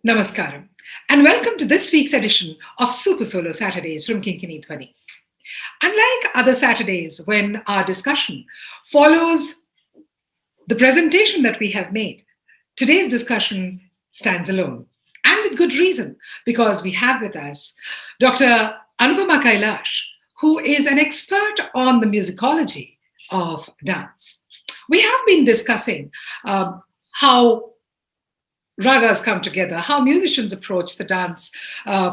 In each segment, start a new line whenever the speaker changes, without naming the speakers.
Namaskaram, and welcome to this week's edition of Super Solo Saturdays from Kinkini Dhwani. Unlike other Saturdays, when our discussion follows the presentation that we have made, today's discussion stands alone, and with good reason, because we have with us Dr. Anupama Kailash, who is an expert on the musicology of dance. We have been discussing how ragas come together, how musicians approach the dance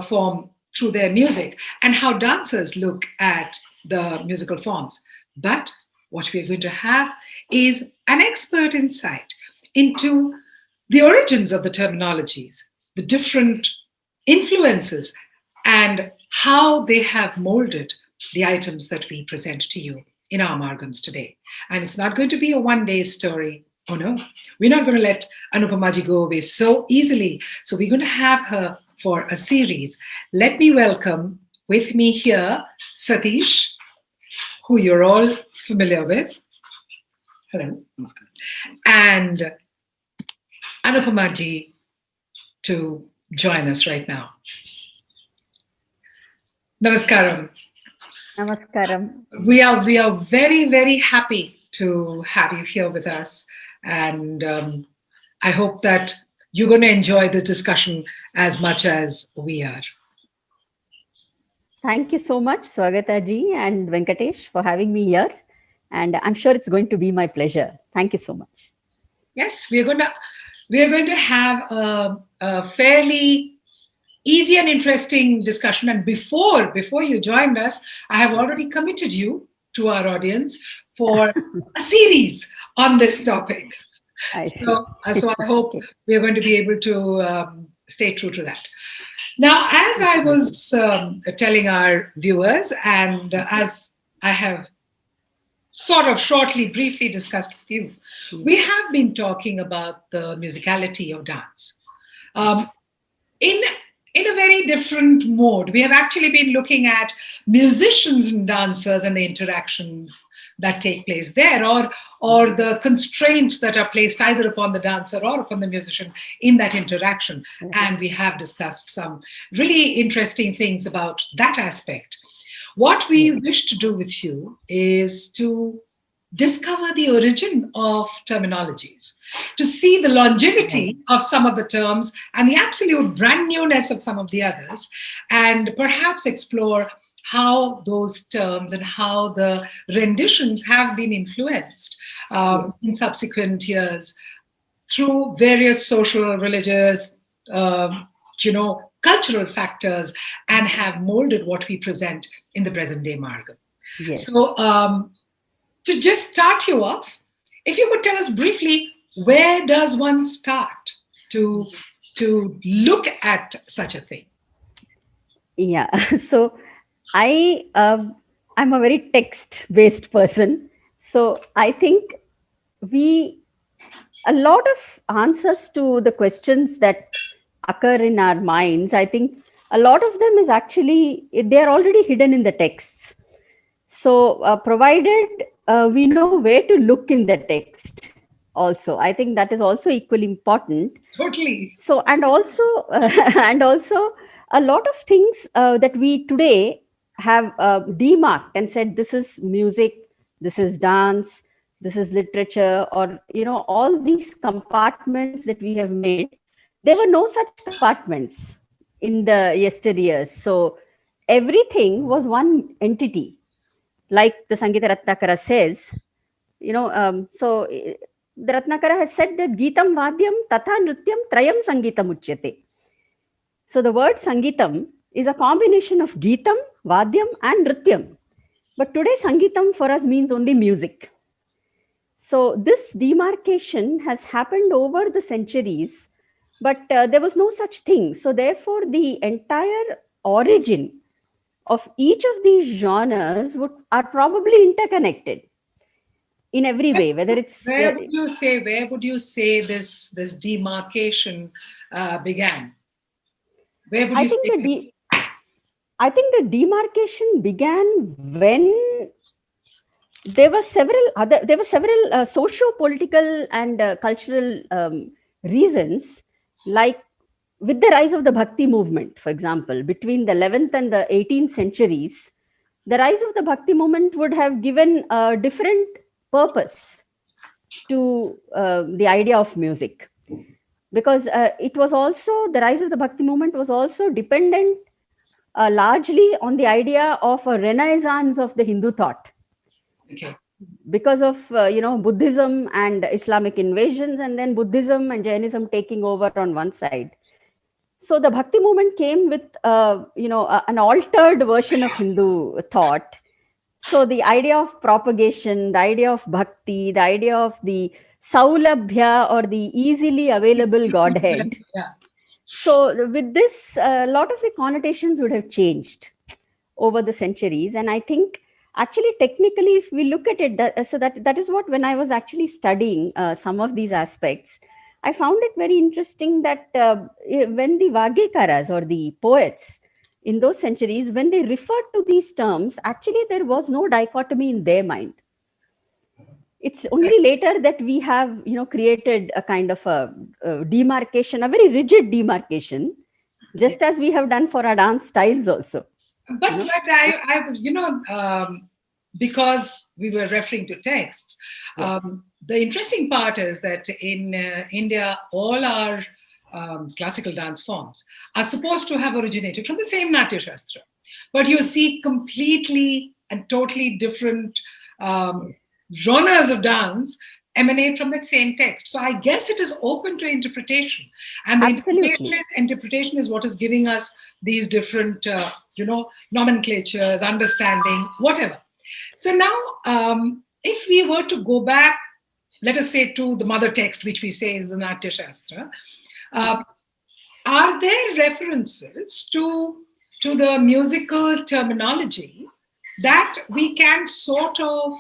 form through their music, and how dancers look at the musical forms. But what we're going to have is an expert insight into the origins of the terminologies, the different influences, and how they have molded the items that we present to you in our amalgams today. And it's not going to be a one-day story. Oh no, we're not going to let Anupamaji go away so easily. So we're going to have her for a series. Let me welcome with me here Satish, who you're all familiar with. Hello. Namaskar. And Anupamaji to join us right now. Namaskaram.
Namaskaram.
We are very, very happy to have you here with us. And I hope that you're going to enjoy this discussion as much as we are.
Thank you so much, Swagata ji and Venkatesh, for having me here. And I'm sure it's going to be my pleasure. Thank you so much.
Yes, we are going to have a fairly easy and interesting discussion. And before you joined us, I have already committed you to our audience for a series on this topic. So I hope we are going to be able to stay true to that. Now, as I was telling our viewers, and as I have sort of shortly, briefly discussed with you, we have been talking about the musicality of dance. In a very different mode, we have actually been looking at musicians and dancers and the interactions that take place there, or the constraints that are placed either upon the dancer or upon the musician in that interaction. Mm-hmm. And we have discussed some really interesting things about that aspect. What we wish to do with you is to discover the origin of terminologies, to see the longevity of some of the terms and the absolute brand newness of some of the others, and perhaps explore how those terms and how the renditions have been influenced in subsequent years through various social, religious, cultural factors, and have molded what we present in the present day Margam.
Yes.
So to just start you off, if you could tell us briefly, where does one start to look at such a thing?
Yeah, so I'm a very text-based person. So I think a lot of answers to the questions that occur in our minds, I think a lot of them is actually, they're already hidden in the texts. So provided we know where to look in the text also, I think that is also equally important.
Totally.
So, and also a lot of things that we today have demarked and said, this is music, this is dance, this is literature, or, all these compartments that we have made, there were no such compartments in the yesteryears. So everything was one entity. Like the Sangita Ratnakara says, so the Ratnakara has said that Geetam Vadyam Tatha Nrityam Trayam Sangeetam Uchyate. So the word Sangeetam is a combination of Geetam, Vadyam and Nrityam. But today Sangeetam for us means only music. So this demarcation has happened over the centuries, but there was no such thing. So therefore the entire origin of each of these genres are probably interconnected in every way, whether it's...
Where would you say this demarcation began? Where would you say?
I think the demarcation began when there were several socio-political and cultural reasons, like with the rise of the Bhakti movement, for example, between the 11th and the 18th centuries, the rise of the Bhakti movement would have given a different purpose to the idea of music. Because it was also, the rise of the Bhakti movement was also dependent largely on the idea of a renaissance of the Hindu thought.
Okay.
Because of Buddhism and Islamic invasions, and then Buddhism and Jainism taking over on one side. So the Bhakti movement came with an altered version of Hindu thought. So the idea of propagation, the idea of bhakti, the idea of the saulabhya, or the easily available Godhead.
Yeah.
So with this, a lot of the connotations would have changed over the centuries. And I think actually technically, if we look at it, that is what, when I was actually studying some of these aspects, I found it very interesting that when the Vagekaras, or the poets in those centuries, when they referred to these terms, actually there was no dichotomy in their mind. It's only later that we have, created a kind of a demarcation, a very rigid demarcation, just as we have done for our dance styles also.
But because we were referring to texts,
Yes.
The interesting part is that in India, all our classical dance forms are supposed to have originated from the same Natya Shastra. But you see completely and totally different genres of dance emanate from that same text. So I guess it is open to interpretation. And the
Absolutely.
interpretation is what is giving us these different, nomenclatures, understanding, whatever. So now, if we were to go back, let us say, to the mother text, which we say is the Natya Shastra, are there references to the musical terminology that we can sort of,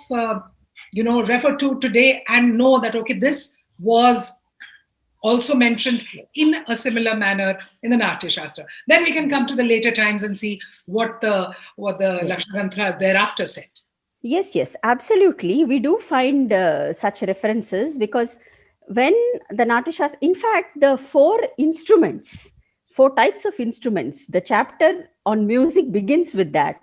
refer to today and know that, okay, this was also mentioned in a similar manner in the Natya Shastra? Then we can come to the later times and see what the Lakshana Granthas thereafter said.
Yes, absolutely. We do find such references, because when the Natya Shastra, in fact, the four types of instruments, the chapter on music begins with that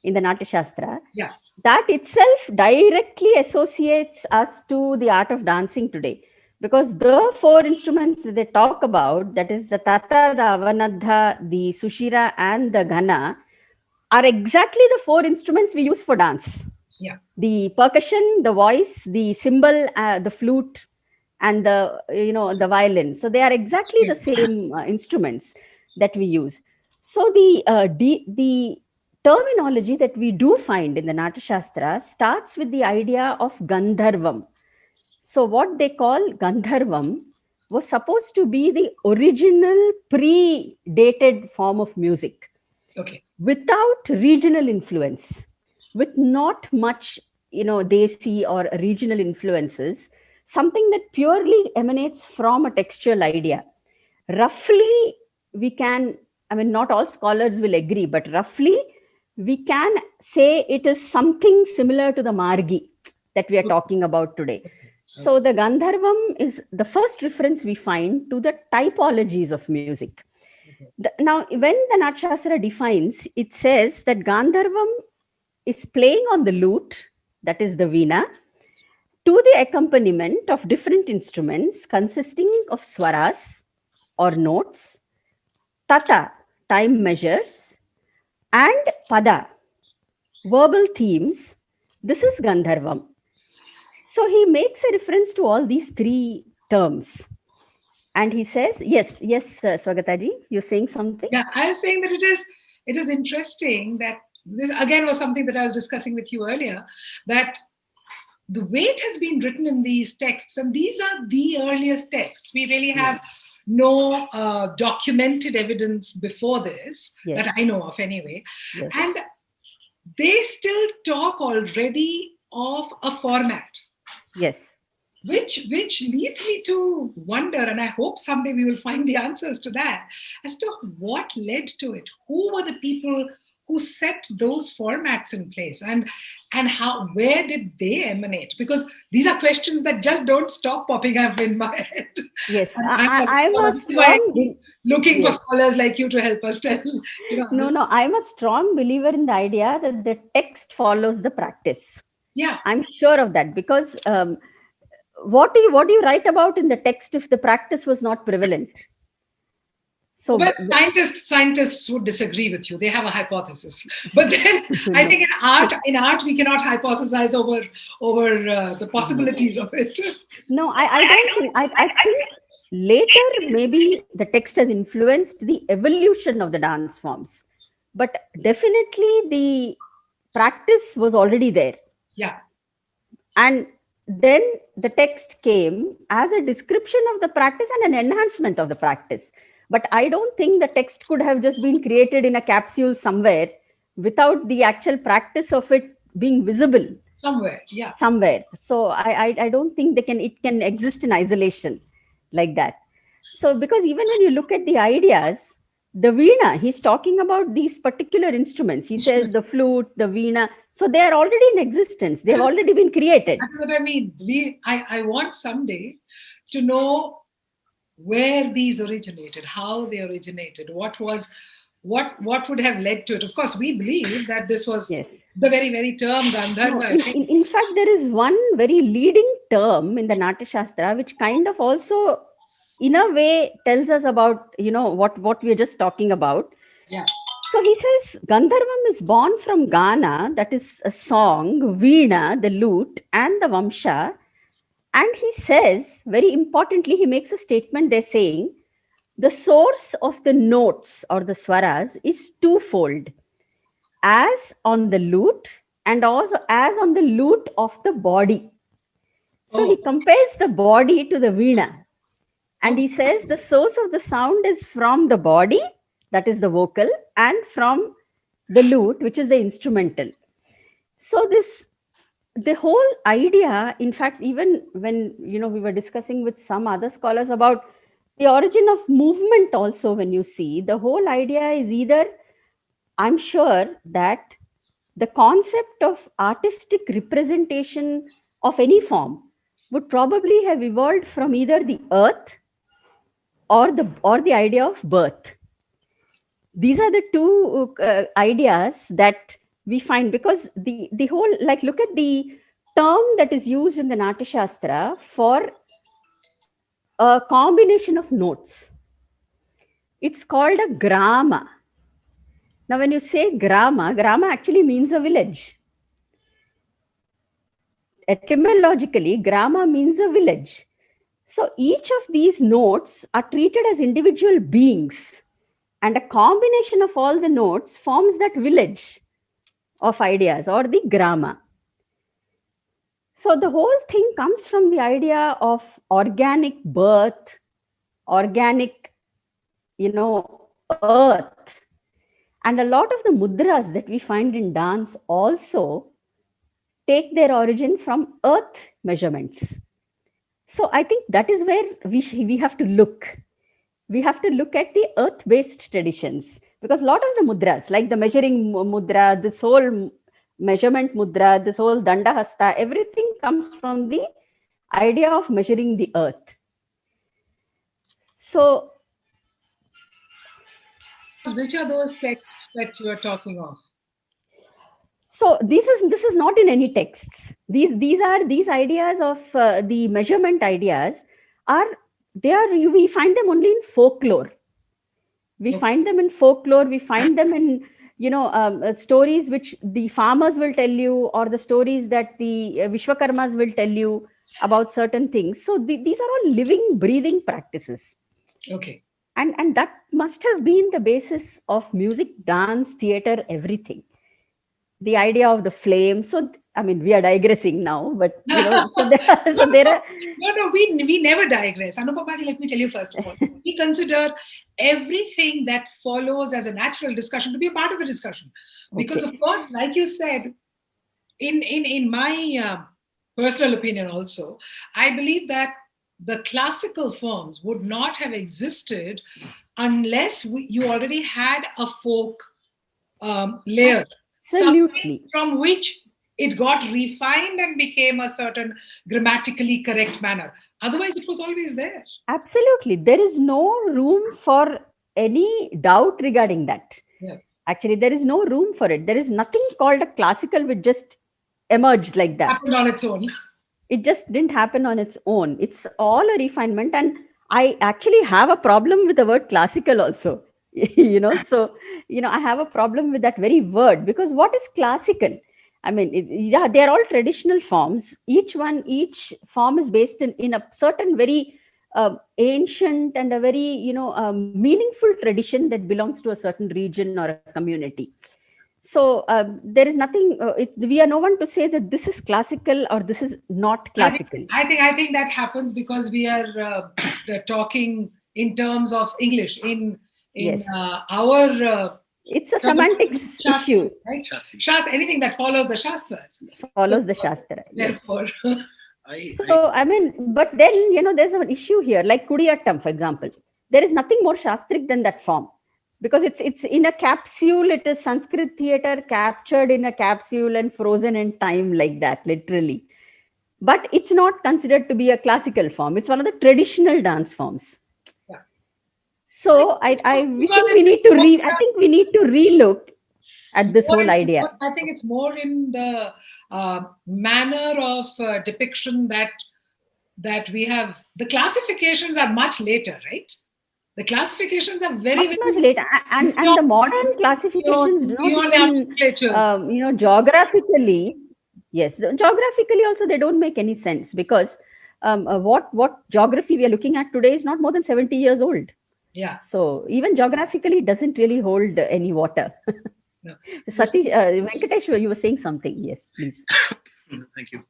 in the Natya Shastra.
Yeah.
That itself directly associates us to the art of dancing today. Because the four instruments they talk about, that is the Tata, the Avanadha, the Sushira, and the Ghana, are exactly the four instruments we use for dance.
Yeah.
The percussion, the voice, the cymbal, the flute, and the violin. So they are exactly the same instruments that we use. So the terminology that we do find in the Natya Shastra starts with the idea of Gandharvam. So what they call Gandharvam was supposed to be the original pre-dated form of music.
Okay.
Without regional influence, with not much, desi or regional influences, something that purely emanates from a textual idea. Roughly, we can, not all scholars will agree, but roughly, we can say it is something similar to the Margi that we are talking about today. So the Gandharvam is the first reference we find to the typologies of music. Now, when the Natya Shastra defines, it says that Gandharvam is playing on the lute, that is the veena, to the accompaniment of different instruments consisting of swaras or notes, tata, time measures, and pada, verbal themes. This is Gandharvam. So he makes a reference to all these three terms. And he says, yes, Swagataji, you're saying something?
Yeah, I was saying that it is interesting that this again was something that I was discussing with you earlier, that the way it has been written in these texts, and these are the earliest texts. We really have no documented evidence before this, that I know of anyway.
Yes.
And they still talk already of a format.
Yes.
Which leads me to wonder, and I hope someday we will find the answers to that, as to what led to it. Who were the people who set those formats in place, and how, where did they emanate? Because these are questions that just don't stop popping up in my head.
Yes,
And
I'm a
this is why I
strong.
keep looking for
Yes.
scholars like you to help us tell,
No, no, I'm a strong believer in the idea that the text follows the practice.
Yeah.
I'm sure of that, because what do you write about in the text if the practice was not prevalent? So
Well, scientists would disagree with you. They have a hypothesis, but then I
no,
think in art we cannot hypothesize over the possibilities of it.
no, I don't think. I think later maybe the text has influenced the evolution of the dance forms, but definitely the practice was already there.
Yeah.
And then the text came as a description of the practice and an enhancement of the practice. But I don't think the text could have just been created in a capsule somewhere without the actual practice of it being visible
Somewhere. Yeah.
somewhere. So I don't think it can exist in isolation like that. So because even when you look at the ideas, the veena, he's talking about these particular instruments. He says the flute, the veena. So they are already in existence. They have already been created.
That's what I mean. I want someday to know where these originated, how they originated, what would have led to it. Of course, we believe that this was
Yes.
the very term
No,
Gandharva.
in fact, there is one very leading term in the Natya Shastra which kind of also, in a way, tells us about what we are just talking about.
Yeah.
So he says Gandharvam is born from Gana, that is a song, Veena, the lute, and the Vamsha. And he says, very importantly, he makes a statement there saying the source of the notes or the swaras is twofold, as on the lute and also as on the lute of the body. So he compares the body to the veena, and he says the source of the sound is from the body, that is the vocal, and from the lute, which is the instrumental. So the whole idea, in fact, even when we were discussing with some other scholars about the origin of movement also, when you see, the whole idea is either, I'm sure that the concept of artistic representation of any form would probably have evolved from either the earth or the idea of birth. These are the two ideas that we find, because the whole, like, look at the term that is used in the Natya Shastra for a combination of notes. It's called a grama. Now, when you say grama actually means a village. Etymologically, grama means a village. So each of these notes are treated as individual beings, and a combination of all the notes forms that village of ideas, or the grama. So the whole thing comes from the idea of organic birth, organic, earth. And a lot of the mudras that we find in dance also take their origin from earth measurements. So I think that is where we have to look. We have to look at the earth-based traditions, because a lot of the mudras, like the measuring mudra, this whole measurement mudra, this whole dandahasta, everything comes from the idea of measuring the earth. So,
which are those texts that you are talking of?
So this is not in any texts. These ideas of the measurement ideas we find them only in folklore. We find them in folklore. We find them in stories which the farmers will tell you, or the stories that the Vishwakarmas will tell you about certain things. So these are all living, breathing practices.
Okay.
And that must have been the basis of music, dance, theater, everything. The idea of the flame. So, I mean, we are digressing now, but so there are.
No, we never digress. Anupama, let me tell you first of all, we consider everything that follows as a natural discussion to be a part of the discussion, because of course, like you said, in my personal opinion also, I believe that the classical forms would not have existed unless you already had a folk layer, something
Absolutely.
from which it got refined and became a certain grammatically correct manner. Otherwise, it was always there.
Absolutely. There is no room for any doubt regarding that.
Yeah.
Actually, there is no room for it. There is nothing called a classical which just emerged like that.
Happened on its own.
It just didn't happen on its own. It's all a refinement. And I actually have a problem with the word classical also. So, I have a problem with that very word, because what is classical? I mean, yeah, they're all traditional forms. Each form is based in a certain very ancient and a very, meaningful tradition that belongs to a certain region or a community. So there is nothing, we are no one to say that this is classical or this is not
I think,
classical.
I think that happens because we are talking in terms of English in
Yes.
our
It's a semantics issue.
right? Shastra, anything that follows the Shastras.
Follows the Shastra. Yes.
Therefore,
So, I mean, but then, there's an issue here, like Kudiyattam, for example. There is nothing more Shastric than that form, because it's in a capsule. It is Sanskrit theatre captured in a capsule and frozen in time, like that, literally. But it's not considered to be a classical form. It's one of the traditional dance forms.
Yeah.
So I think we need to relook at this whole idea.
I think it's more in the manner of depiction that we have. The classifications are much later, right? The classifications are very
much later, and the modern classifications do not even, geographically. Yes, geographically also they don't make any sense, because what geography we are looking at today is not more than 70 years old.
Yeah.
So even geographically it doesn't really hold any water. No. Satish, Venkatesh, you were saying something. Yes, please.
Thank you.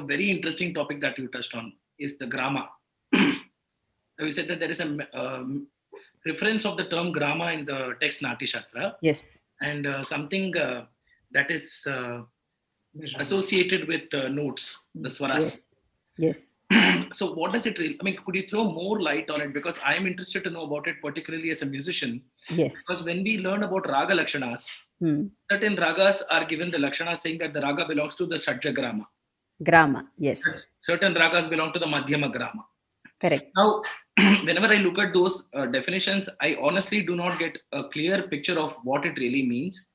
Very interesting topic that you touched on is the grama. You said that there is a reference of the term grama in the text Natya Shastra.
Yes.
And something that is associated with notes, the swaras.
Yes.
So what does it really, could you throw more light on it? Because I am interested to know about it, particularly as a musician.
Yes.
Because when we learn about raga lakshanas, certain ragas are given the lakshana saying that the raga belongs to the Shadja grama.
Grama, yes.
Certain ragas belong to the Madhyama grama.
Correct.
Now, whenever I look at those definitions, I honestly do not get a clear picture of what it really means.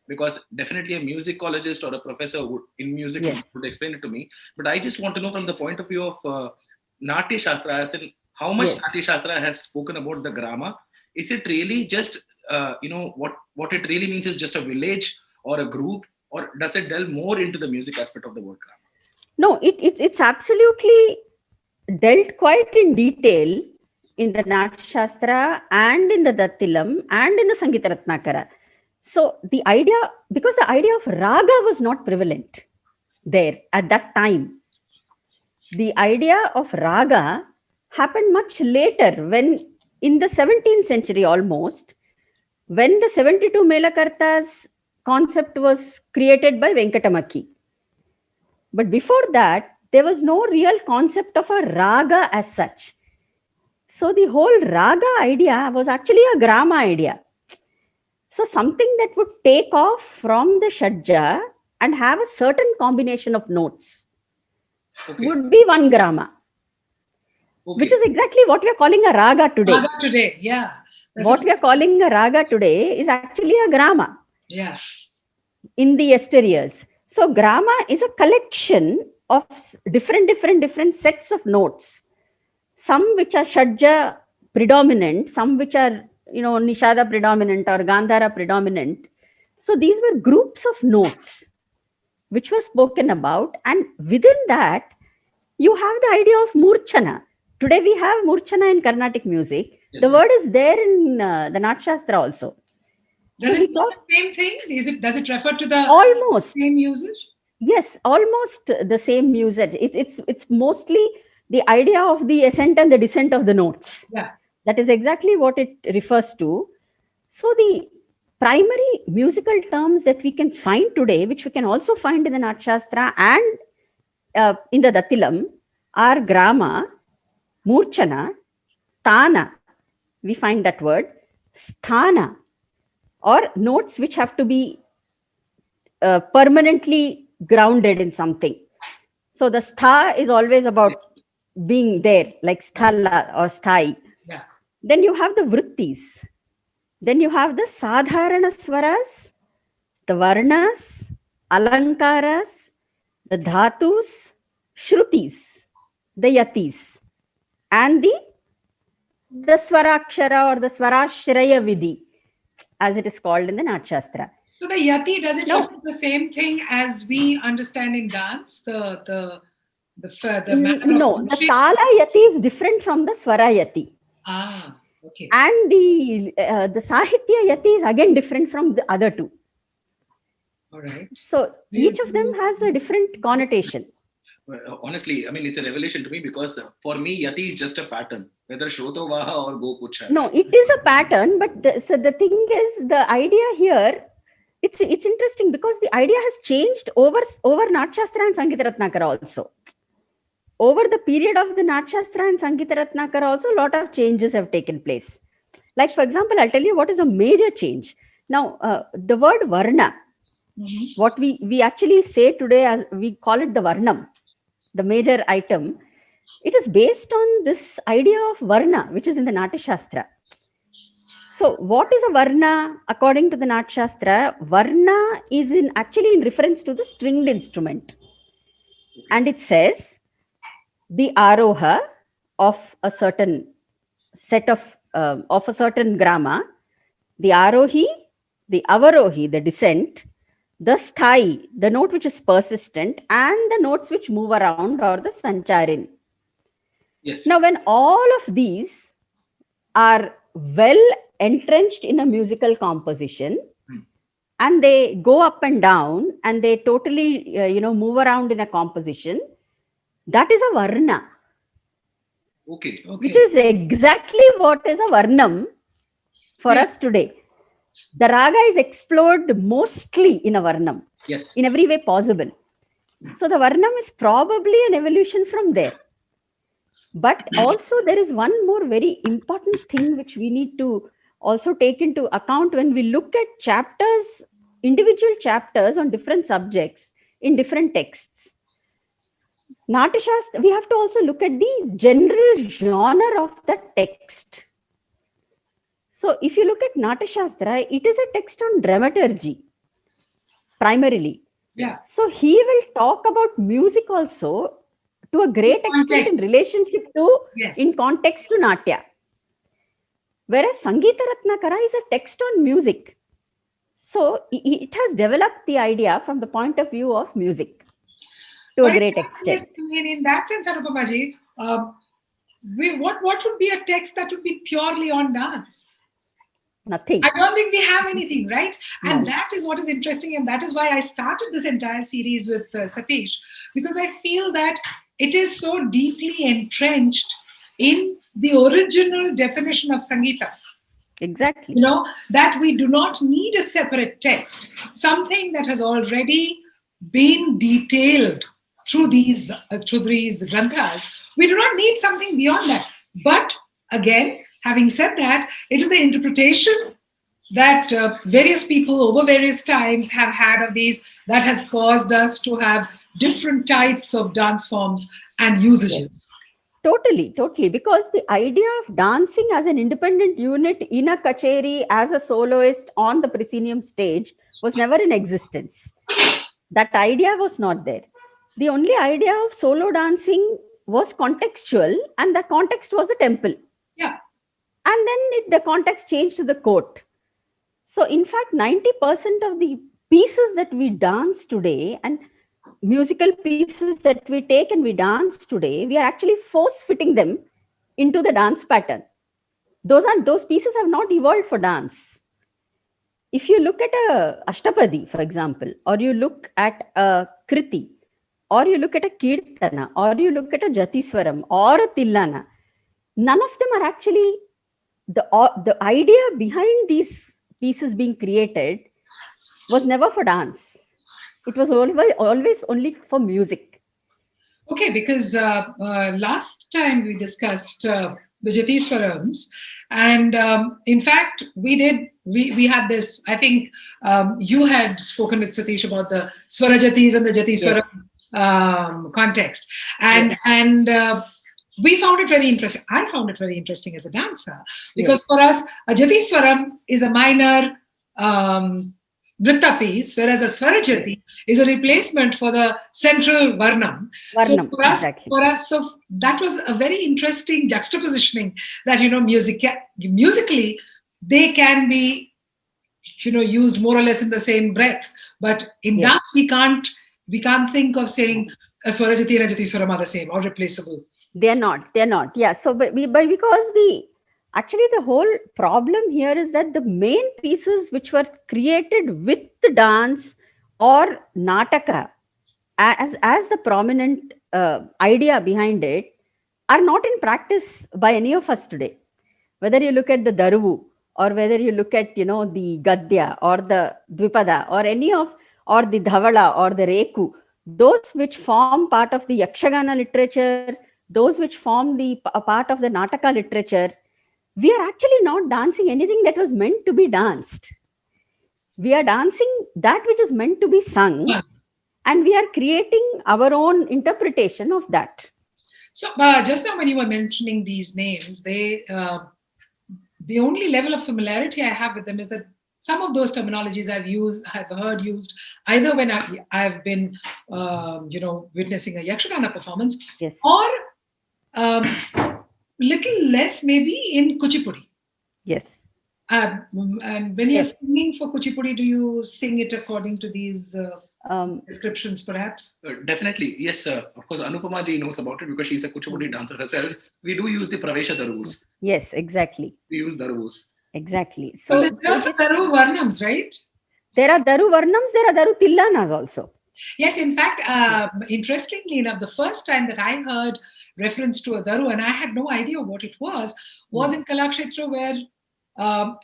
Because definitely a musicologist or a professor in music would explain it to me. But I just want to know from the point of view of Natya Shastra, as in how much Natya Shastra has spoken about the grama. Is it really just, what it really means is just a village or a group, or does it delve more into the music aspect of the word grama?
No, it's absolutely dealt quite in detail in the Natya Shastra and in the Dattilam and in the Sangita Ratnakara. So the idea of raga was not prevalent there at that time. The idea of raga happened much later, when in the 17th century almost, when the 72 Melakartas concept was created by Venkatamaki. But before that, there was no real concept of a raga as such. So the whole raga idea was actually a grama idea. So something that would take off from the Shadja and have a certain combination of notes would be one grama, which is exactly what we are calling a raga today.
Raga today, yeah.
What we are calling a raga today is actually a grama.
Yeah.
In the yesteryears. So grama is a collection of different sets of notes. Some which are Shadja predominant, some which are Nishada predominant or Gandhara predominant. So these were groups of notes which were spoken about, and within that you have the idea of Murchana. Today we have Murchana in Carnatic music. Yes. The word is there in the Natya Shastra also.
Does it mean the same thing? Does it refer to the
almost
same usage?
Yes, almost the same usage. It's mostly the idea of the ascent and the descent of the notes.
Yeah.
That is exactly what it refers to. So the primary musical terms that we can find today, which we can also find in the Natya Shastra and in the Dattilam, are grama, murchana, tana. We find that word. Sthana. or notes which have to be permanently grounded in something. So the stha is always about being there, like sthala or sthai.
Yeah.
Then you have the vrittis. Then you have the sadharana swaras, the varnas, alankaras, the dhatus, shrutis, the yatis, and the swarakshara or the swarashraya vidhi, as it is called in the Natshastra.
So the yati, does it
No.
look the same thing as we understand in dance? The manner
No,
of
the
pushing?
tala yati is different from the swara yati.
Ah, okay.
And the sahitya yati is again different from the other two.
All right.
So each of them has a different connotation.
Honestly, I mean, it's a revelation to me because for me, yati is just a pattern, whether shrotovaha or go pucha.
No, it is a pattern, but so the thing is, the idea here, it's interesting because the idea has changed over Natshastra and Sangita Ratnakara also. Over the period of the Natshastra and Sangita Ratnakara also, a lot of changes have taken place. Like, for example, I'll tell you what is a major change. Now, the word varna, what we actually say today, as we call it the varnam, the major item, it is based on this idea of varna, which is in the Natashastra. So, what is a varna according to the Natashastra? Varna is actually in reference to the stringed instrument. And it says the aroha of a certain set of a certain grama, the arohi, the avarohi, the descent, the sthai, the note which is persistent, and the notes which move around, or the sancharin.
Yes.
Now, when all of these are well entrenched in a musical composition, and they go up and down, and they totally, move around in a composition, that is a varna.
Okay.
Which is exactly what is a varnam for us today. The raga is explored mostly in a varnam.
Yes.
In every way possible. So the varnam is probably an evolution from there. But also there is one more very important thing which we need to also take into account when we look at chapters, individual chapters on different subjects in different texts. Natashastra, we have to also look at the general genre of the text. So if you look at Natashastra, it is a text on dramaturgy, primarily.
Yeah.
So he will talk about music also to a great extent in relationship to, in context to Natya. Whereas Sangita Ratnakara is a text on music. So it has developed the idea from the point of view of music to a great extent.
In that sense, Anupamaji, what would be a text that would be purely on dance?
Nothing.
I don't think we have anything, right?
No.
And that is what is interesting. And that is why I started this entire series with Satish, because I feel that it is so deeply entrenched in the original definition of Sangeeta.
Exactly.
That we do not need a separate text, something that has already been detailed through these granthas. We do not need something beyond that. But again, having said that, it is the interpretation that various people over various times have had of these that has caused us to have different types of dance forms and usages.
Yes. Totally. Because the idea of dancing as an independent unit in a kacheri as a soloist on the proscenium stage was never in existence. That idea was not there. The only idea of solo dancing was contextual, and the context was the temple.
Yeah.
And then the context changed to the court. So in fact, 90% of the pieces that we dance today and musical pieces that we take and we dance today, we are actually force-fitting them into the dance pattern. Those pieces have not evolved for dance. If you look at a Ashtapadi, for example, or you look at a Kriti, or you look at a Kirtana, or you look at a Jatiswaram, or a Tillana, none of them are actually, the idea behind these pieces being created was never for dance. It was always only for music.
Okay, because last time we discussed the Jatiswarams. And in fact, we had this, I think you had spoken with Satish about the Swarajatis and the Jatiswaram context. And we found it very interesting. I found it very interesting as a dancer because for us, a Jatiswaram is a minor Vritta piece, whereas a Swarajati is a replacement for the central Varnam. So for us, so that was a very interesting juxtapositioning that, musically, they can be, used more or less in the same breath. But in dance, we can't think of saying a Swarajati and a Jatiswaram are the same or replaceable.
They're not. Yeah. So, but because the whole problem here is that the main pieces which were created with the dance or nataka as the prominent idea behind it are not in practice by any of us today. Whether you look at the Daruvu or whether you look at, the Gadya or the Dvipada or or the Dhavala or the Reku, those which form part of the Yakshagana literature, those which form a part of the Nataka literature, we are actually not dancing anything that was meant to be danced. We are dancing that which is meant to be sung, and we are creating our own interpretation of that.
So just now when you were mentioning these names, the only level of familiarity I have with them is that some of those terminologies I've heard used either when I've been, witnessing a Yakshagana performance, or little less maybe in Kuchipudi.
Yes.
And when you're singing for Kuchipudi, do you sing it according to these descriptions, perhaps?
Definitely, yes. Of course, Anupama ji knows about it because she's a Kuchipudi dancer herself. We do use the Pravesha Daruvus.
Yes, exactly.
We use Daruvus.
Exactly.
So there are also Daru Varnams, right?
There are Daru Varnams, there are Daru Tillanas also.
Yes, in fact, interestingly enough, the first time that I heard reference to a Daru, and I had no idea what it was in Kalakshetra, where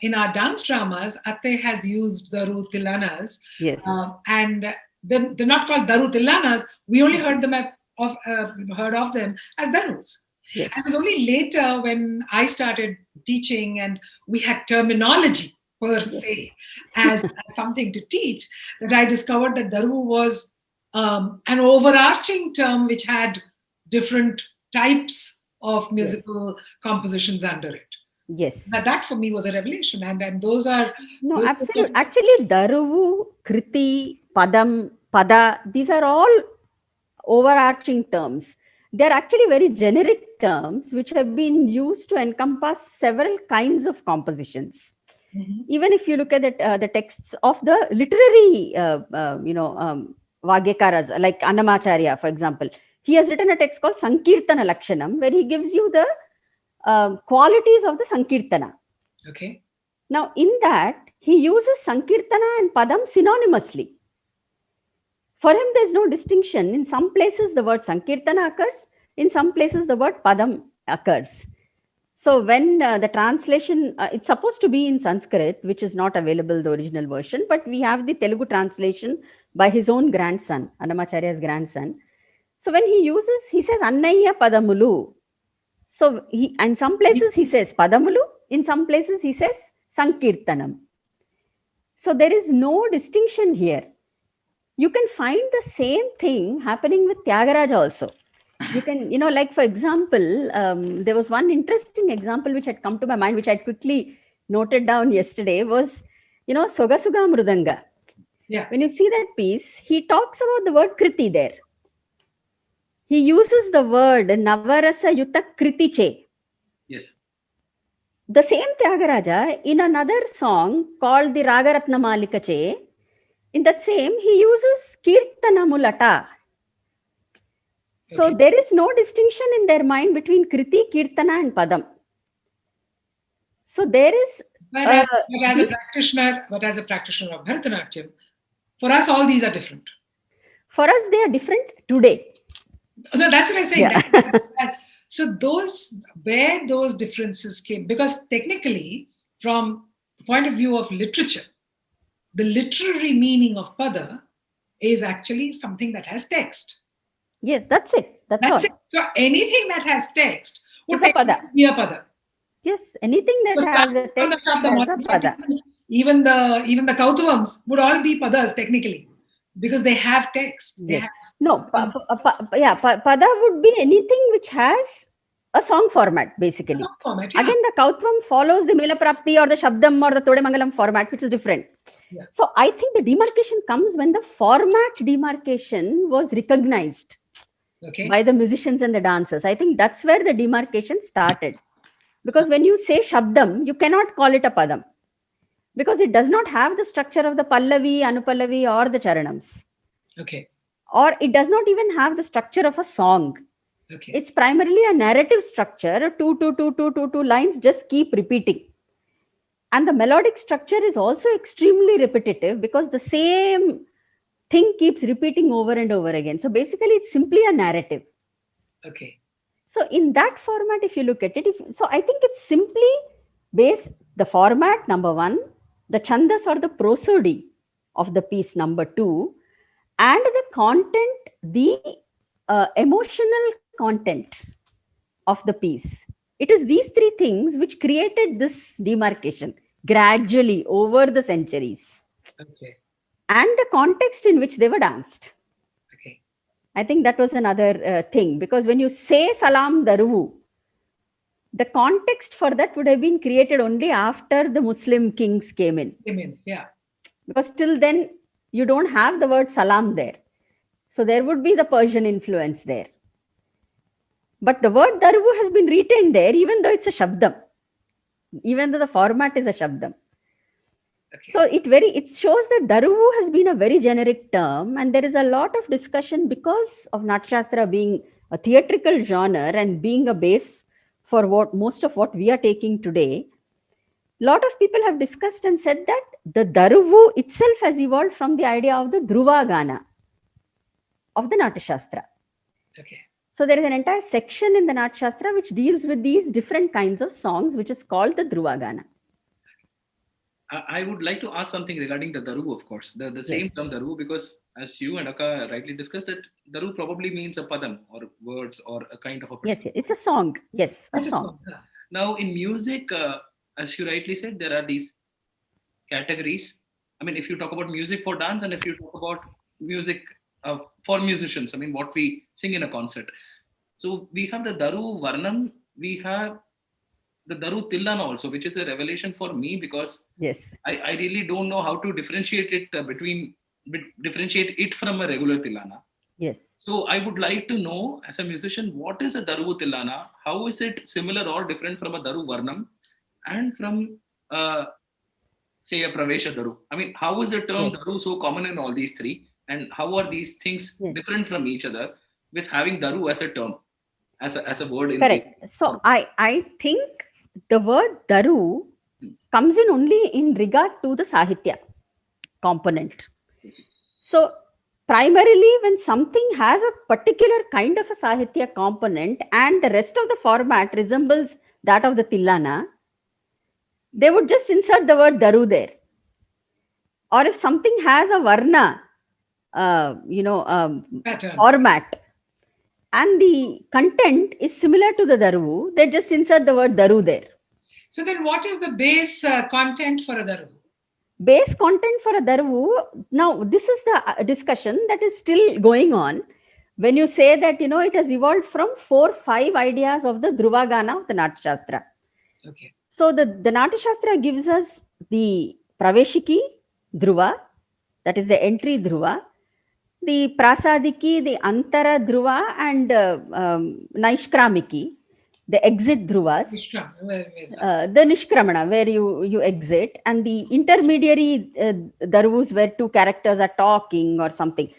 in our dance dramas, Atte has used Daru Tillanas.
Yes.
And they're not called Daru Tillanas. We only heard of them as Darus.
Yes.
And it was only later when I started teaching and we had terminology per se as something to teach that I discovered that Daru was an overarching term which had different types of musical compositions under it.
Yes.
That for me was a revelation. And those are...
No, absolutely. Actually, Daruvu, Kriti, Padam, Pada, these are all overarching terms. They're actually very generic terms which have been used to encompass several kinds of compositions. Mm-hmm. Even if you look at the texts of the literary, Vagyakaras, like Annamacharya, for example, he has written a text called Sankirtana Lakshanam, where he gives you the qualities of the Sankirtana.
Okay.
Now, in that, he uses Sankirtana and Padam synonymously. For him, there's no distinction. In some places, the word Sankirtana occurs. In some places, the word Padam occurs. So when the translation, it's supposed to be in Sanskrit, which is not available, the original version, but we have the Telugu translation by his own grandson, Annamacharya's grandson. So when he says Annaya Padamulu. So in some places he says Padamulu, in some places he says Sankirtanam. So there is no distinction here. You can find the same thing happening with Tyagaraja also. You can, like for example, there was one interesting example which had come to my mind, which I quickly noted down yesterday was, Sogasuga Mrudanga.
Yeah.
When you see that piece, he talks about the word Kriti there. He uses the word Navarasa Yuta Kritiche.
Yes.
The same Tyagaraja in another song called the Ragaratna Malikache, in that same, he uses Kirtanamulata. So there is no distinction in their mind between Kriti, Kirtana and Padam. So there is...
But as a practitioner of Bharatanatyam, for us all these are different.
For us, they are different today.
No, that's what I'm saying. Yeah. So where those differences came, because technically, from the point of view of literature, the literary meaning of pada is actually something that has text.
Yes, that's it. That's all.
It. So anything that has text would
be a pada.
Be a pada.
Yes, anything that
So
has a
starting from the
text
Shabdam,
has a pada.
even the Kautavams would all be padas technically because they have text. They
Yes.
have
No, pada would be anything which has a song format, basically.
some format. Yeah.
Again, the Kautvam follows the Mela Prapti or the Shabdam or the Todemangalam format, which is different.
Yeah.
So I think the demarcation comes when the format demarcation was recognized
Okay.
by the musicians and the dancers. I think that's where the demarcation started. Because when you say Shabdam, you cannot call it a Padam. Because it does not have the structure of the Pallavi, Anupallavi, or the Charanams.
Okay.
Or it does not even have the structure of a song.
Okay.
It's primarily a narrative structure. Two lines just keep repeating. And the melodic structure is also extremely repetitive because the same thing keeps repeating over and over again. So basically, it's simply a narrative.
Okay.
So in that format, if you look at it, so I think it's simply based the format, number one, the chandas or the prosody of the piece, number two, and the content, the emotional content of the piece. It is these three things which created this demarcation gradually over the centuries,
Okay.
and the context in which they were danced.
Okay.
I think that was another thing, because when you say Salam Daruvu, the context for that would have been created only after the Muslim kings came in.
Yeah.
Because till then, you don't have the word Salam there. So there would be the Persian influence there. But the word Daruvu has been retained there, even though it's a Shabdam, even though the format is a Shabdam.
Okay.
So it shows that Daruvu has been a very generic term, and there is a lot of discussion because of Natyashastra being a theatrical genre and being a base for what most of what we are taking today. Lot of people have discussed and said that the Daruvu itself has evolved from the idea of the Dhruva Gana of the Natyashastra.
Okay.
So there is an entire section in the Natyashastra which deals with these different kinds of songs, which is called the Dhruva Gana.
I would like to ask something regarding the Daru, of course. The same
Yes.
term Daru, because as you and Akka rightly discussed, that Daru probably means a padam or words or a kind of a.
Yes, it's a song. Yes, a song.
Now, in music, as you rightly said, there are these categories. I mean, if you talk about music for dance and if you talk about music for musicians, I mean, what we sing in a concert. So we have the Daru Varnam, we have the Daru Tillana also, which is a revelation for me because
Yes.
I really don't know how to differentiate it differentiate it from a regular Tillana.
Yes.
So I would like to know, as a musician, what is a Daru Tillana? How is it similar or different from a Daru Varnam and from, say, a Pravesha Daru? I mean, how is the term
Yes.
Daru so common in all these three? And how are these things
Yes.
different from each other with having Daru as a term, as a word in
Correct. So I think the word Daru comes in only in regard to the Sahitya component. So primarily when something has a particular kind of a Sahitya component and the rest of the format resembles that of the Tillana, they would just insert the word Daru there. Or if something has a Varna, format, and the content is similar to the Daru, they just insert the word Daru there.
So then what is the base content for a Daru?
Base content for a Daru, now this is the discussion that is still going on. When you say that, it has evolved from 4-5 ideas of the Dhruva Gana of the Natyashastra.
Okay.
So the Natyashastra gives us the Praveshiki Dhruva, that is the entry Dhruva, the Prasadiki, the Antara Dhruva, and Naishkramiki, the exit Dhruvas, the Nishkramana, where you exit, and the intermediary Darus, where two characters are talking or something.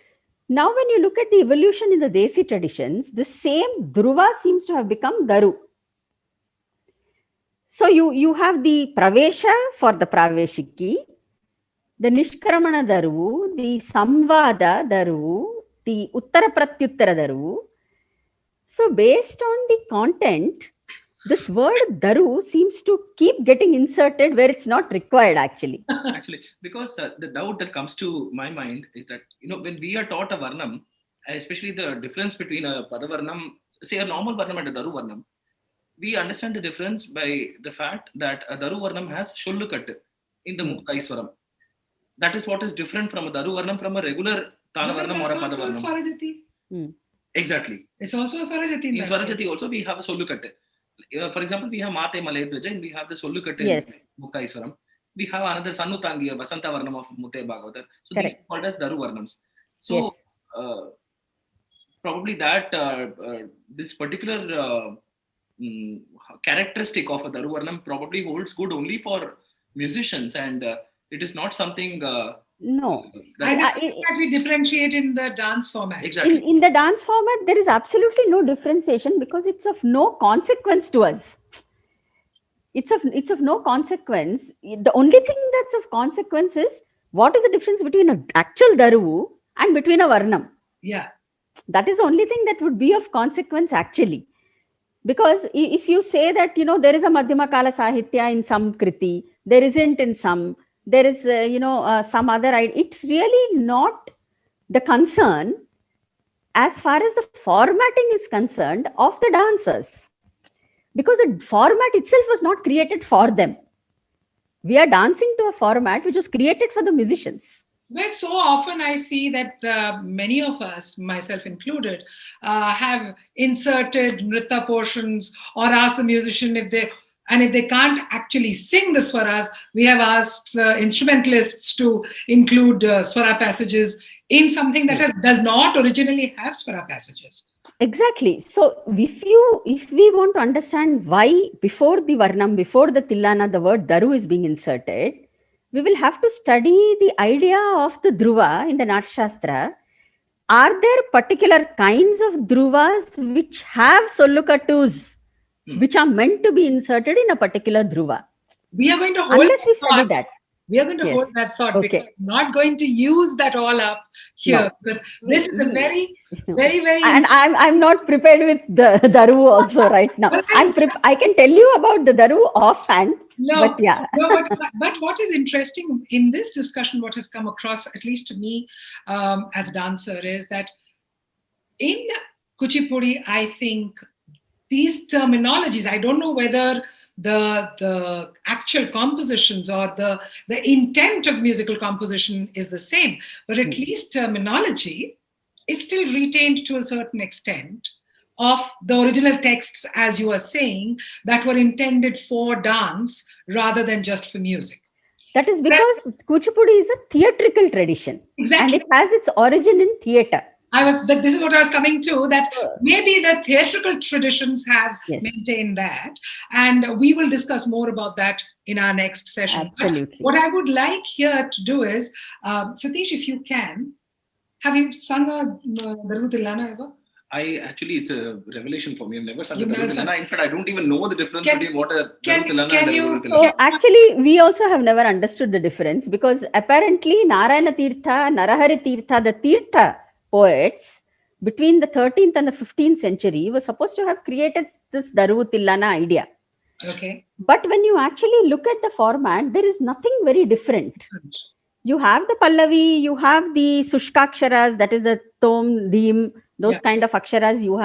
Now, when you look at the evolution in the Desi traditions, the same Dhruva seems to have become Daru. So you have the Pravesha for the Praveshiki, the Nishkramana Daru, the Samvada Daru, the Uttara Pratyuttara Daru. So based on the content, this word Daru seems to keep getting inserted where it's not required actually.
Actually, because the doubt that comes to my mind is that, when we are taught a Varnam, especially the difference between a Pada Varnam, say a normal Varnam and a Daru Varnam, we understand the difference by the fact that a Daru Varnam has Shollukattu in the Mukta Iswaram. That is what is different from a Daru Varnam from a regular Tana
But then
Varnam or a
that's
Pada
also a
Varnam.
Swarajati.
Exactly.
It's also a Swarajati.
In Swarajati also we have a Sollukattu. For example, we have Mate Malayadwaja and we have the Sollukattu
Yes.
in Mukta Iswaram. We have another Sanutangi, Vasanta Varnam of Mute Bhagavatar. So these
Correct.
are called as Daru Varnams. So
Yes.
probably that this particular characteristic of a Daru Varnam probably holds good only for musicians, and it is not something
No.
that
that we differentiate in the dance format.
exactly.
In the dance format, there is absolutely no differentiation because it's of no consequence to us. It's of no consequence. The only thing that's of consequence is what is the difference between an actual Daru and between a Varnam.
Yeah.
That is the only thing that would be of consequence actually. Because if you say that, there is a Madhyama Kala Sahitya in some Kriti, there isn't in some, there is, some other idea. It's really not the concern as far as the formatting is concerned of the dancers. Because the format itself was not created for them. We are dancing to a format which was created for the musicians.
But so often I see that many of us, myself included, have inserted nritta portions or asked the musician if they can't actually sing the swaras, we have asked the instrumentalists to include swara passages in something that does not originally have swara passages.
Exactly. So if we want to understand why before the Varnam, before the Tillana, the word Daru is being inserted, we will have to study the idea of the Dhruva in the Natashastra. Are there particular kinds of Dhruvas which have Sollukattus, which are meant to be inserted in a particular Dhruva?
We are going to hold
Unless we study that.
We are going to hold that thought because I'm not going to use that all up here because this is a very, very, very.
And I'm not prepared with the Daru also right now. I can tell you about the Daru offhand. But yeah.
But what is interesting in this discussion, what has come across, at least to me as a dancer, is that in Kuchipudi, I think these terminologies, I don't know whether the actual compositions or the intent of musical composition is the same, but at least terminology is still retained to a certain extent of the original texts, as you are saying, that were intended for dance rather than just for music.
That is because Kuchipudi is a theatrical tradition.
Exactly.
And it has its origin in theatre.
This is what I was coming to, that maybe the theatrical traditions have maintained that. And we will discuss more about that in our next session.
Absolutely.
But what I would like here to do is, Satish, if you can, have you sung a Daru Tillana ever?
It's a revelation for me. I've never sung a Daru Tillana. In fact, I don't even know the difference between what a Daru Tillana and a Daru Tillana.
So actually, we also have never understood the difference because apparently Narayana Tirtha, Narahari Tirtha, the Tirtha poets between the 13th and the 15th century were supposed to have created this Daru Tillana idea.
Okay.
But when you actually look at the format, there is nothing very different. You have the Pallavi, you have the Sushkaksharas, that is the Tom, Dim, those kind of aksharas you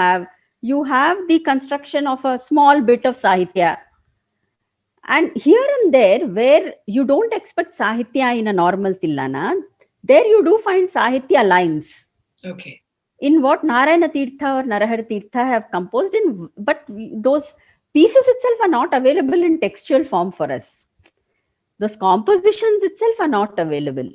have the construction of a small bit of Sahitya. And here and there, where you don't expect Sahitya in a normal Tillana, there you do find Sahitya lines.
Okay.
In what Narayana Tirtha or Narahari Tirtha have composed in, but those pieces itself are not available in textual form for us. Those compositions itself are not available.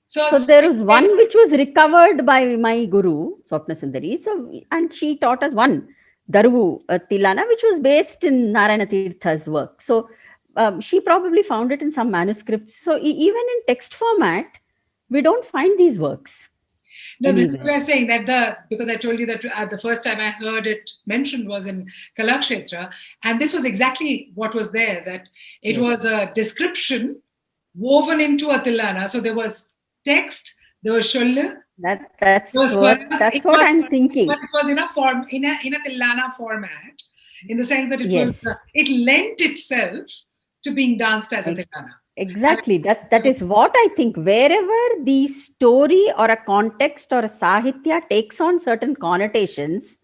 So there was one which was recovered by my guru, Swapna Sundari. And she taught us one, Daru Tillana, which was based in Narayana Tirtha's work. So she probably found it in some manuscripts. So even in text format, we don't find these works.
No, that's what I was saying, that because I told you that the first time I heard it mentioned was in Kalakshetra, and this was exactly what was there, that it was a description woven into a Tillana. So there was text, there was Sholle.
That's what I'm thinking.
But it was in a form, in a Tillana format, in the sense that it lent itself to being danced as a Tillana.
Exactly. That is what I think. Wherever the story or a context or a Sahitya takes on certain connotations,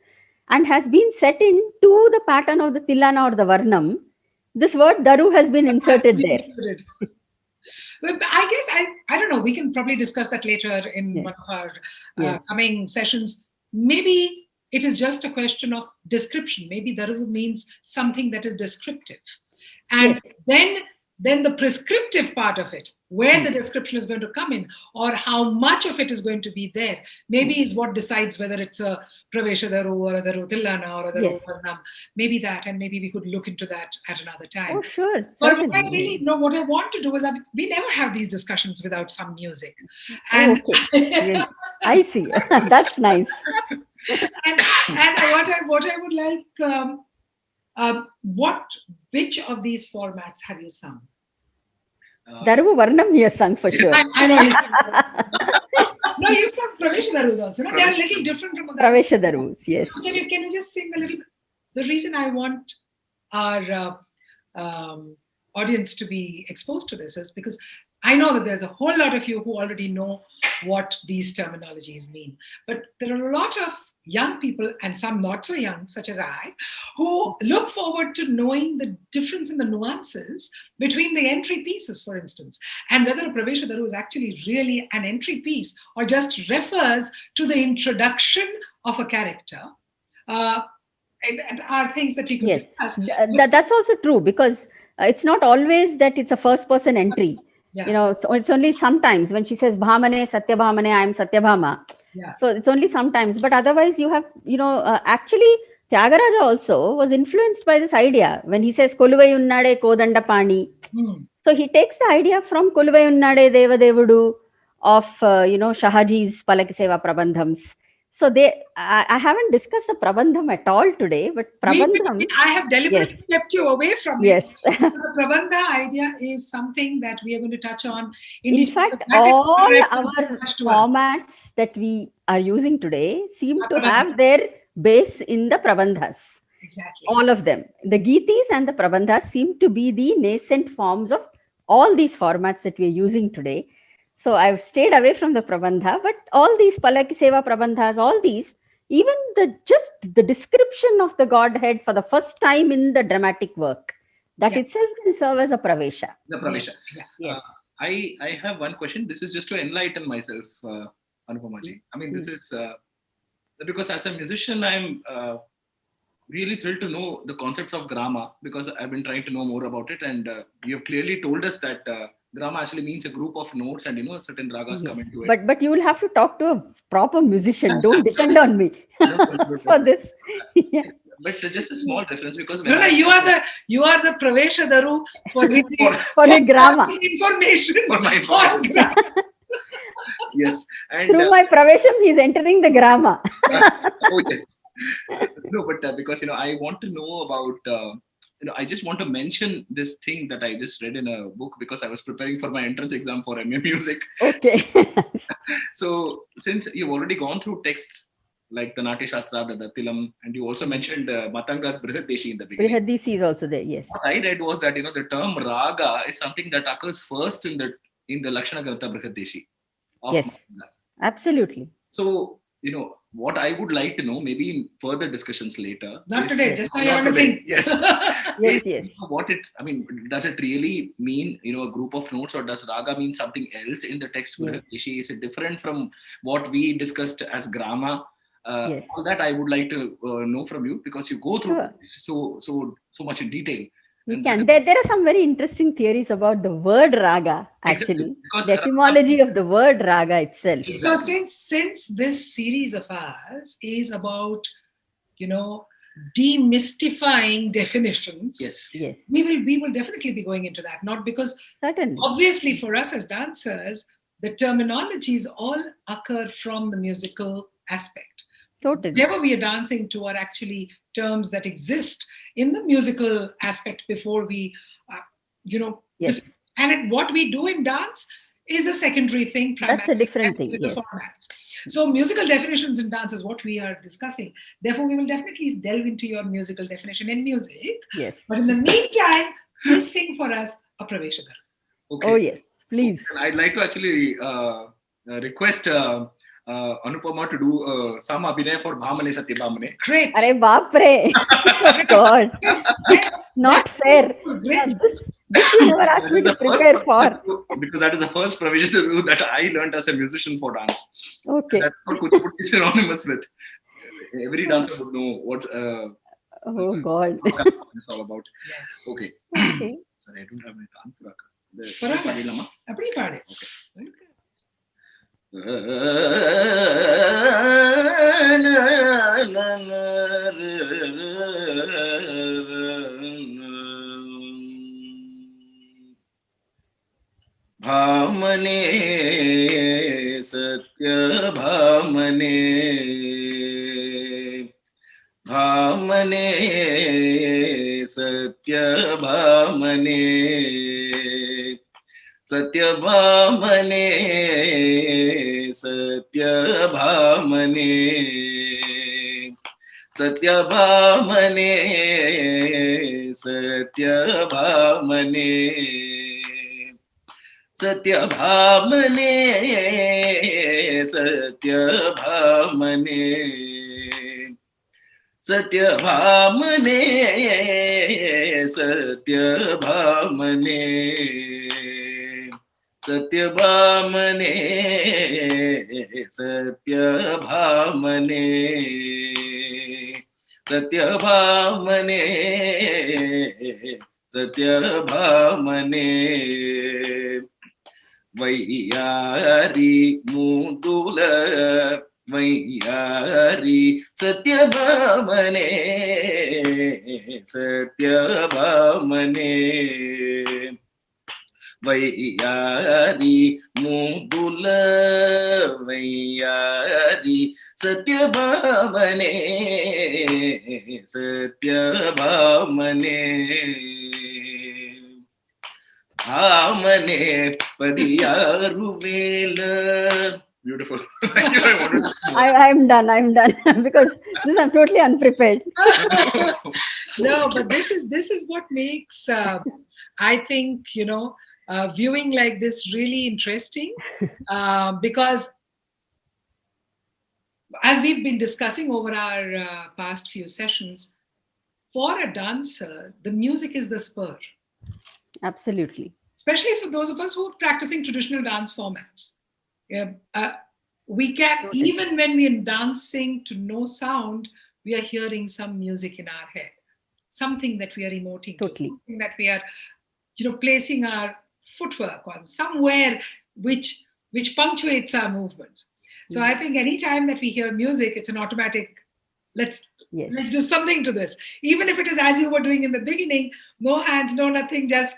and has been set into the pattern of the Tilana or the Varnam, this word Daru has been inserted there.
But I guess I don't know. We can probably discuss that later in
Yes.
one of our
Yes.
coming sessions. Maybe it is just a question of description. Maybe Daru means something that is descriptive, and then the prescriptive part of it, where the description is going to come in, or how much of it is going to be there, maybe is what decides whether it's a Pravesha Daru or a Daru Tillana or a Daru
Yes.
Varnam. Maybe that, and maybe we could look into that at another time.
Oh, sure.
But what I
Certainly.
really know, what I want to do is, we never have these discussions without some music.
Oh,
And
okay. Really. I see. That's nice.
and what I would like, which of these formats have you sung?
Daru Varnam he has sung for sure.
I know you sung. No, you've sung Pravesha Darus also. No, they are a little different from the
Pravesha Darus, yes.
Can you just sing a little? The reason I want our audience to be exposed to this is because I know that there's a whole lot of you who already know what these terminologies mean. But there are a lot of young people, and some not so young, such as I, who look forward to knowing the difference in the nuances between the entry pieces, for instance, and whether a Pravesha Daru is actually really an entry piece or just refers to the introduction of a character. And are things that we could
Yes,
discuss.
that's also true, because it's not always that it's a first person entry.
Yeah.
You know, so it's only sometimes when she says Bhamane, Satya Bhamane, I am Satya Bhama.
Yeah.
So it's only sometimes, but otherwise you have, actually Tyagaraja also was influenced by this idea when he says Koluvayunnade Kodanda Pani. So he takes the idea from Koluvayunnade Deva Devudu of, Shahaji's Palakiseva Prabandhams. So I haven't discussed the Prabandham at all today, but Prabandham.
I have deliberately kept you away from it.
Yes.
The Prabandha idea is something that we are going to touch on.
In fact, all our formats that we are using today seem to have their base in the Prabandhas.
Exactly.
All of them. The Gitis and the Prabandhas seem to be the nascent forms of all these formats that we are using today. So I've stayed away from the Prabandha, but all these Palakiseva Prabandhas, all these, even the description of the Godhead for the first time in the dramatic work, that itself can serve as a Pravesha.
The Pravesha.
Yes.
I have one question. This is just to enlighten myself, Anupamaji. I mean, this is because as a musician, I'm really thrilled to know the concepts of grama, because I've been trying to know more about it, and you have clearly told us that grama actually means a group of notes, and certain ragas come into it.
But you will have to talk to a proper musician. Don't depend on me for this. Yeah.
But just a small reference, because
you are the Pravesha Daru for
the grama
information
for my
on grama.
Yes, and
through my Pravesham, he's entering the grama.
Oh yes. No, but because I want to know about. I just want to mention this thing that I just read in a book, because I was preparing for my entrance exam for MA Music.
Okay.
So since you've already gone through texts like the Natya Shastra, the Dattilam, and you also mentioned Matanga's Brihadeshi in the beginning.
Brihadeshi is also there, yes.
What I read was that the term raga is something that occurs first in the Lakshana Grantha Brihadeshi.
Yes, Matanga. Absolutely.
So what I would like to know, maybe in further discussions later.
Not today, just how you want to sing.
Yes.
Yes.
Does it really mean, a group of notes, or does raga mean something else in the text? Brihadeshi? Is it different from what we discussed as grama? All that I would like to know from you, because you go through so much in detail.
We can. There are some very interesting theories about the word raga, actually. Exactly. The etymology of the word raga itself.
So since this series of ours is about, demystifying definitions,
yes,
we will definitely be going into that. Not because
certainly,
obviously for us as dancers, the terminologies all occur from the musical aspect.
Totally.
Whatever we are dancing to are actually terms that exist in the musical aspect before we,
yes.
And what we do in dance is a secondary thing.
That's a different thing. Yes.
Formats. So musical definitions in dance is what we are discussing. Therefore, we will definitely delve into your musical definition in music.
Yes.
But in the meantime, please sing for us a Pravesha Daru.
Okay.
Oh yes, please.
I'd like to actually request Anupama to do some abhinay for Bhamane Satyabhamane.
Great.
Arey baap re. Oh God. Not fair.
Great.
This you never asked me to prepare for.
Because that is the first provision to do that I learned as a musician for dance.
Okay.
That's what Kuchipudi is synonymous with. Every dancer would know what
Oh God.
it's all about.
Yes.
Okay.
Okay.
Sorry, I don't have my tantra.
Paragala. Appadi paade.
Okay. भामने Satya भामने भामने Satya भामने Satya भामने Satya भामने Satya भामने Satya भामने Satya भामने Satya भामने Satya भामने Satya भामने Satya भामने Satya भामने Satya भामने Satya भामने वैयारी Mudhol वैयारी Satya भामने Satya भामने वैयारी Mudhol वैयारी Satya भामने Satya भामने भामने परियारुवेल. Beautiful.
I'm done because this I'm totally unprepared.
No, but this is what makes I think viewing like this really interesting because as we've been discussing over our past few sessions, for a dancer, the music is the spur.
Absolutely.
Especially for those of us who are practicing traditional dance formats. We can,
Totally.
even when we are dancing to no sound, we are hearing some music in our head, something that we are emoting
Totally.
to, something that we are, placing our footwork on, somewhere which punctuates our movements. So I think anytime that we hear music, it's an automatic, let's do something to this. Even if it is as you were doing in the beginning, no hands, no nothing, just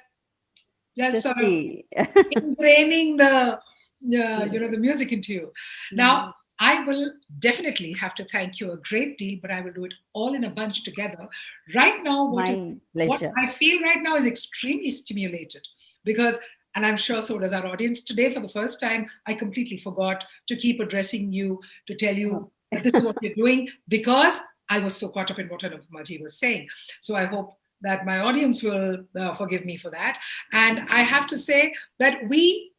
sort of ingraining the the music into you. Now, I will definitely have to thank you a great deal, but I will do it all in a bunch together. Right now, what I feel right now is extremely stimulated because, and I'm sure so does our audience today, for the first time, I completely forgot to keep addressing you, to tell you that this is what you're doing, because I was so caught up in what Anupama was saying. So I hope that my audience will forgive me for that. And I have to say that we,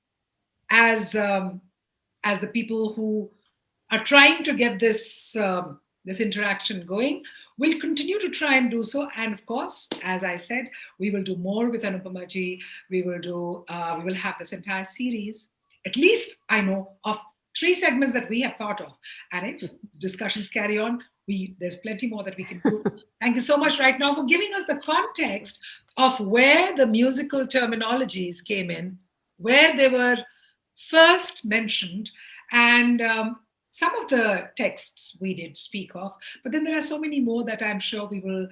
as the people who are trying to get this interaction going, will continue to try and do so. And of course, as I said, we will do more with Anupama Ji. We will have this entire series, at least I know of 3 segments that we have thought of. And if discussions carry on, there's plenty more that we can do. Thank you so much right now for giving us the context of where the musical terminologies came in, where they were first mentioned, and some of the texts we did speak of, but then there are so many more that I'm sure we will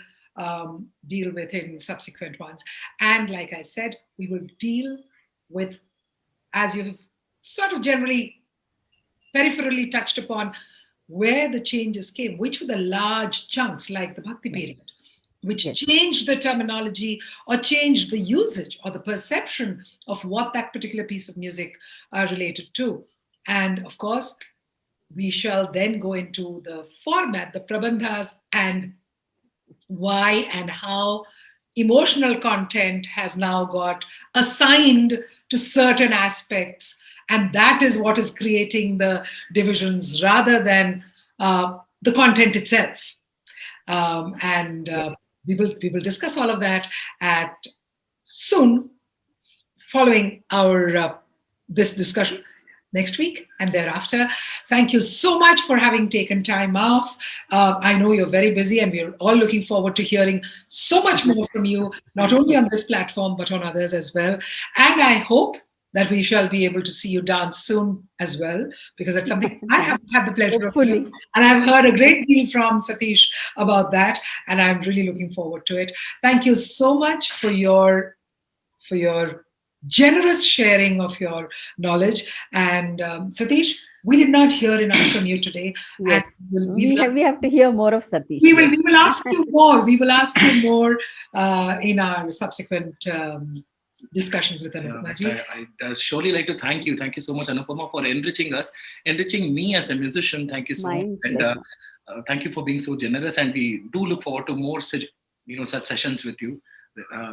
deal with in subsequent ones. And like I said, we will deal with, as you've sort of generally peripherally touched upon, where the changes came, which were the large chunks like the Bhakti period, which changed the terminology or changed the usage or the perception of what that particular piece of music related to. And of course, we shall then go into the format, the prabandhas, and why and how emotional content has now got assigned to certain aspects And that is what is creating the divisions rather than the content itself.
Yes.
We will discuss all of that at soon following our this discussion next week and thereafter. Thank you so much for having taken time off. I know you're very busy, and we're all looking forward to hearing so much more from you, not only on this platform, but on others as well. And I hope that we shall be able to see you dance soon as well, because that's something I haven't had the pleasure of
Hopefully.
doing. And I've heard a great deal from Satish about that, and I'm really looking forward to it. Thank you so much for your generous sharing of your knowledge. And Satish, we did not hear enough from you today.
Yes.
And
We have to hear more of Satish.
we will ask you more. We will ask you more in our subsequent discussions with Anupama ji.
I surely like to thank you. Thank you so much, Anupama, for enriching us, enriching me as a musician. Thank you so much. And thank you for being so generous. And we do look forward to more such sessions with you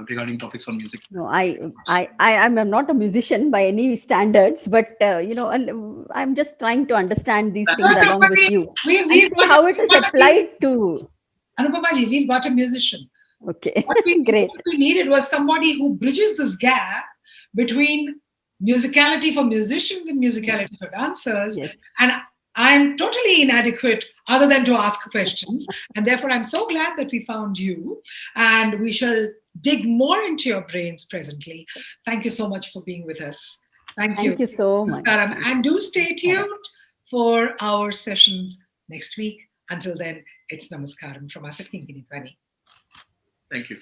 regarding topics on music.
No, I'm not a musician by any standards, but I'm just trying to understand these things along with you. And see how it is applied to.
Anupama ji, we've got a musician.
Okay,
Great.
Great.
What we needed was somebody who bridges this gap between musicality for musicians and musicality for dancers.
Yes.
And I'm totally inadequate other than to ask questions. And therefore, I'm so glad that we found you. And we shall dig more into your brains presently. Thank you so much for being with us. Thank you.
Thank you so much.
And do stay tuned for our sessions next week. Until then, it's Namaskaram from us at Kinkini Dhwani.
Thank you.